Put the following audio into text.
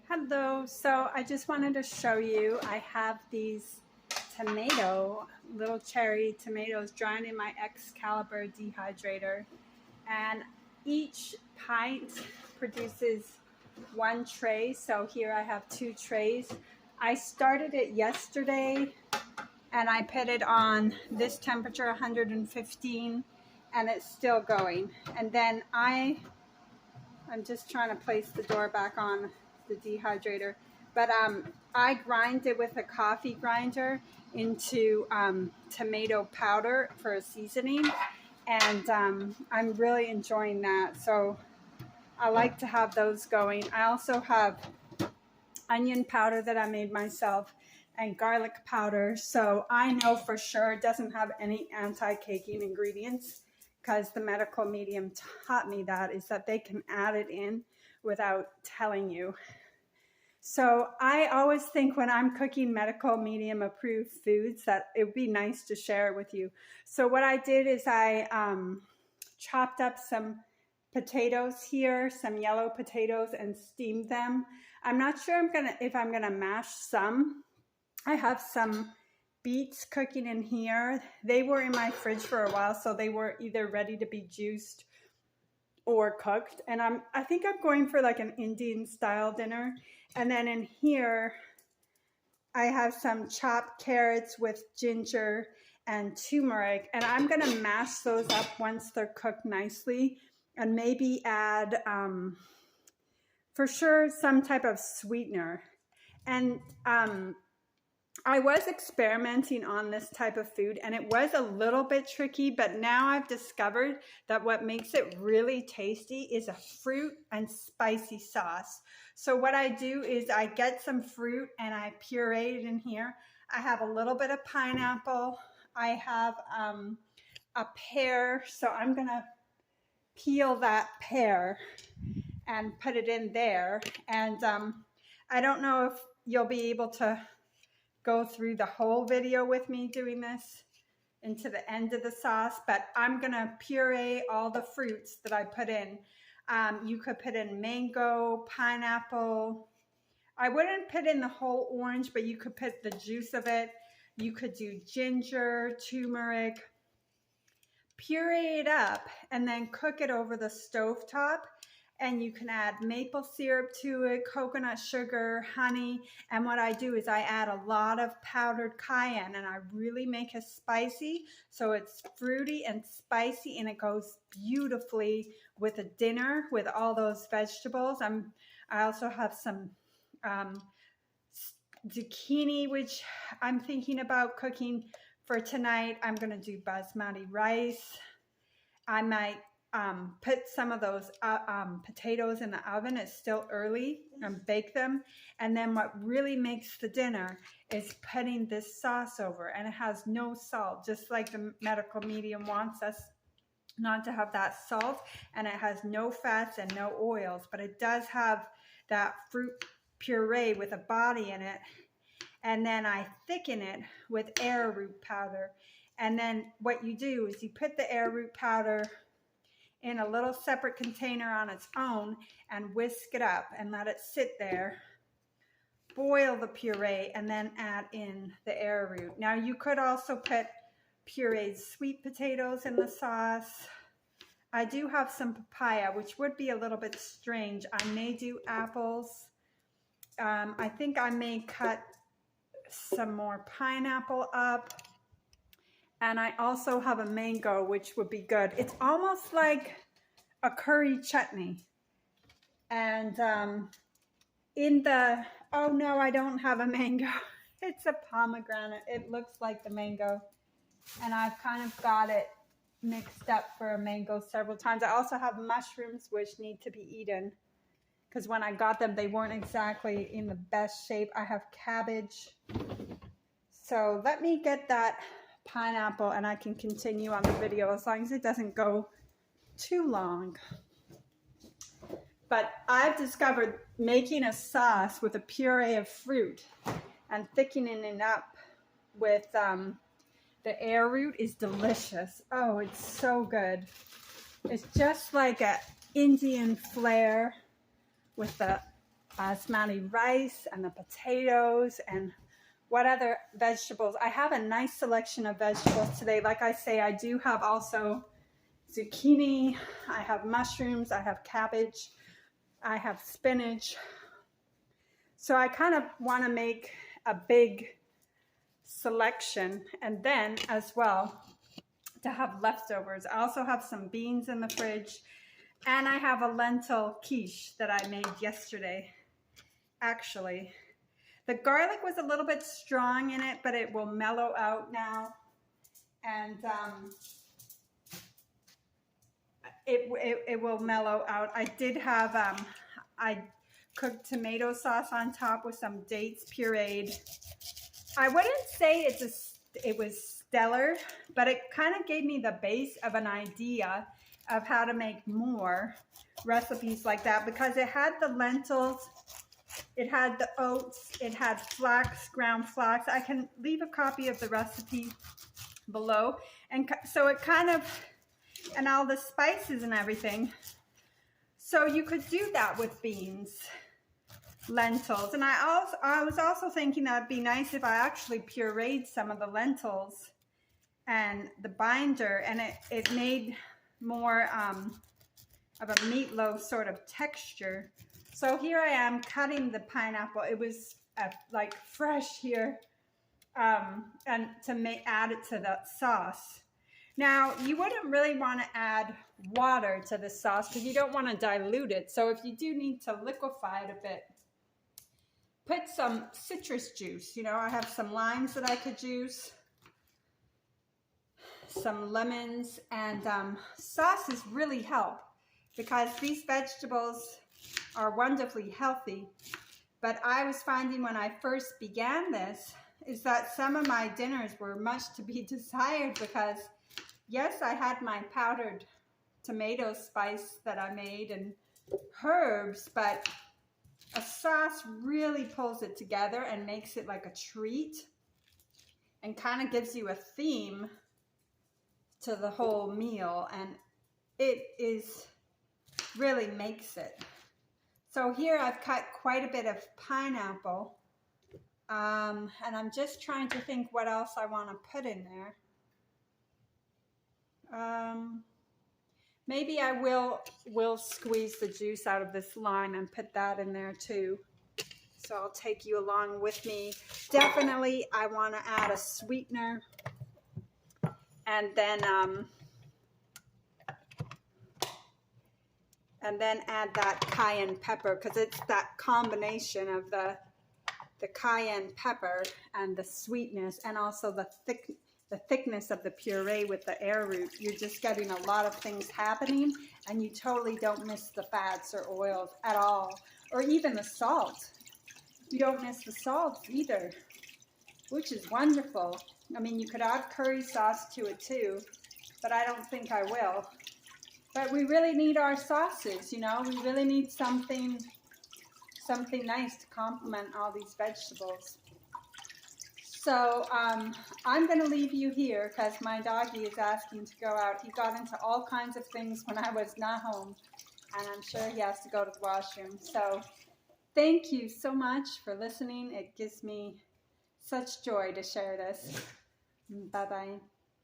Hello, so I just wanted to show you, I have these little cherry tomatoes drying in my Excalibur dehydrator, and each pint produces one tray. So here I have 2 trays. I started it yesterday and I put it on this temperature, 115, and it's still going. And then I'm just trying to place the door back on the dehydrator, but I grind it with a coffee grinder into tomato powder for a seasoning, and I'm really enjoying that. So I like to have those going. I also have onion powder that I made myself and garlic powder, so I know for sure it doesn't have any anti-caking ingredients, because the medical medium taught me that, is that they can add it in without telling you. So I always think when I'm cooking medical medium approved foods that it would be nice to share it with you. So what I did is I chopped up some potatoes here, some yellow potatoes, and steamed them. I'm not sure if I'm gonna mash some. I have some beets cooking in here. They were in my fridge for a while, so they were either ready to be juiced or cooked. And I think I'm going for like an Indian style dinner. And then in here, I have some chopped carrots with ginger and turmeric, and I'm gonna mash those up once they're cooked nicely, and maybe add, for sure, some type of sweetener. And I was experimenting on this type of food, and it was a little bit tricky, but now I've discovered that what makes it really tasty is a fruit and spicy sauce. So what I do is I get some fruit and I puree it in here. I have a little bit of pineapple. I have a pear, so I'm gonna peel that pear and put it in there. And I don't know if you'll be able to go through the whole video with me doing this into the end of the sauce, but I'm gonna puree all the fruits that I put in. You could put in mango, pineapple. I wouldn't put in the whole orange, but you could put the juice of it. You could do ginger, turmeric, puree it up, and then cook it over the stovetop. And you can add maple syrup to it, coconut sugar, honey. And what I do is I add a lot of powdered cayenne, and I really make it spicy. So it's fruity and spicy, and it goes beautifully with a dinner with all those vegetables. I also have some zucchini, which I'm thinking about cooking for tonight. I'm gonna do basmati rice. I might put some of those potatoes in the oven. It's still early, and bake them. And then what really makes the dinner is putting this sauce over, and it has no salt, just like the medical medium wants us not to have that salt, and it has no fats and no oils, but it does have that fruit puree with a body in it. And then I thicken it with arrowroot powder. And then what you do is you put the arrowroot powder in a little separate container on its own and whisk it up and let it sit there. Boil the puree and then add in the arrowroot. Now you could also put pureed sweet potatoes in the sauce. I do have some papaya, which would be a little bit strange. I may do apples. I think I may cut some more pineapple up. And I also have a mango, which would be good. It's almost like a curry chutney. And oh no, I don't have a mango. It's a pomegranate. It looks like the mango. And I've kind of got it mixed up for a mango several times. I also have mushrooms, which need to be eaten, because when I got them, they weren't exactly in the best shape. I have cabbage. So let me get that pineapple and I can continue on the video as long as it doesn't go too long. But I've discovered making a sauce with a puree of fruit and thickening it up with the arrowroot is delicious. Oh, it's so good. It's just like an Indian flair with the basmati rice and the potatoes and what other vegetables. I have a nice selection of vegetables today. Like I say, I do have also zucchini, I have mushrooms, I have cabbage, I have spinach. So I kind of want to make a big selection, and then as well to have leftovers. I also have some beans in the fridge, and I have a lentil quiche that I made yesterday. Actually, the garlic was a little bit strong in it, but it will mellow out now. And it will mellow out. I did have, I cooked tomato sauce on top with some dates pureed. I wouldn't say it was stellar, but it kind of gave me the base of an idea of how to make more recipes like that, because it had the lentils, it had the oats, it had flax, ground flax. I can leave a copy of the recipe below. And so it kind of, and all the spices and everything. So you could do that with beans, lentils. And I was also thinking that it'd be nice if I actually pureed some of the lentils and the binder, and it made more of a meatloaf sort of texture. So here I am cutting the pineapple. It was like fresh here, and to add it to the sauce. Now, you wouldn't really want to add water to the sauce because you don't want to dilute it. So if you do need to liquefy it a bit, put some citrus juice. You know, I have some limes that I could juice, some lemons, and sauces really help because these vegetables are wonderfully healthy. But I was finding when I first began this is that some of my dinners were much to be desired because yes, I had my powdered tomato spice that I made and herbs, but a sauce really pulls it together and makes it like a treat and kind of gives you a theme to the whole meal, and it really makes it. So here I've cut quite a bit of pineapple, and I'm just trying to think what else I want to put in there. Maybe I will squeeze the juice out of this lime and put that in there too. So I'll take you along with me. Definitely I want to add a sweetener, and then add that cayenne pepper, because it's that combination of the cayenne pepper and the sweetness, and also the thickness of the puree with the arrowroot. You're just getting a lot of things happening, and you totally don't miss the fats or oils at all, or even the salt. You don't miss the salt either, which is wonderful. I mean, you could add curry sauce to it too, but I don't think I will. But we really need our sauces, you know. We really need something nice to complement all these vegetables. So I'm going to leave you here because my doggy is asking to go out. He got into all kinds of things when I was not home, and I'm sure he has to go to the washroom. So thank you so much for listening. It gives me such joy to share this. Bye-bye.